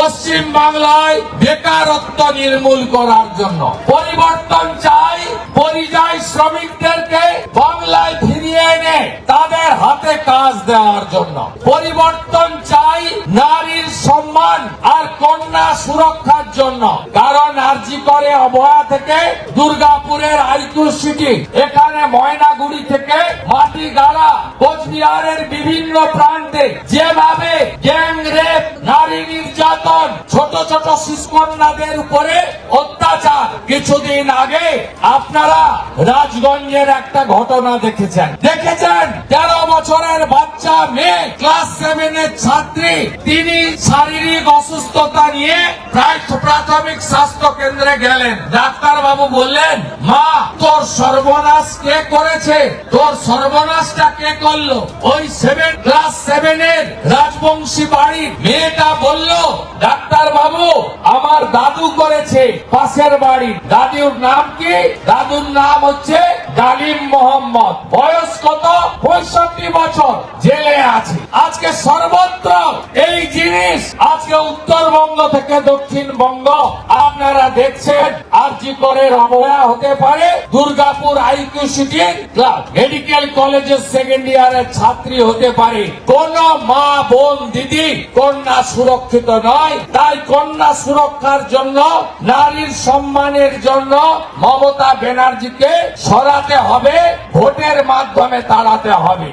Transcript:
পশ্চিম বাংলায় বেকারত্ব নির্মূল করার জন্য পরিবর্তন চাই। পরিযায়ী শ্রমিকদেরকে বাংলায় ফিরিয়ে এনে তাদের হাতে কাজ দেওয়ার জন্য পরিবর্তন চাই। নারীর সম্মান আর কন্যা সুরক্ষার জন্য, কারণ আরজি করে অভয়া থেকে দুর্গাপুরের আইকিউ সিটি, এখানে ময়নাগুড়ি থেকে মাটিগাড়া, কোচবিহারের বিভিন্ন প্রান্তে যেভাবে গ্যাং রেপ, নারী নির্যাতন, ছোট ছোট শিশু কন্যাদের উপরে অত্যাচার, কিছুদিন আগে আপনারা রাজগঞ্জের একটা ঘটনা দেখেছেন। 13 বছরের বাচ্চা মেয়ে, ক্লাস 7 এর ছাত্রী, তিনি শারীরিক অসুস্থতা নিয়ে প্রাথমিক স্বাস্থ্য কেন্দ্রে গেলেন। ডাক্তার বাবু বললেন, মা তোর সর্বনাশ কে করেছে? তোর সর্বনাশটা কে করলো? ওই ক্লাস 7 এর রাজবংশী বাড়ির মেয়েটা বলল, ডাক্তার বাবু আমার দাদু করেছে, পাশের বাড়ি। দাদুর নাম কি? দাদুর নাম হচ্ছে গালিম মোহাম্মদ। বয়স কত? 65 বছর। জেলে আছে। আজকে সর্বত্র এই জিনিস, আজকে উত্তরবঙ্গ থেকে দক্ষিণবঙ্গ আপনারা দেখছেন। আরজি করের অবহেলা হতে পারে, দুর্গাপুর আইকিউ সিটির মেডিকেল কলেজের সেকেন্ড ইয়ারের ছাত্রী হতে পারে। কোন মা, বোন, দিদি কন্যা সুরক্ষিত নয়। তাই কন্যা সুরক্ষার জন্য, নারীর সম্মানের জন্য মমতা ব্যানার্জিকে সরাতে হবে, ভোটের মাধ্যমে তাড়াতে হবে।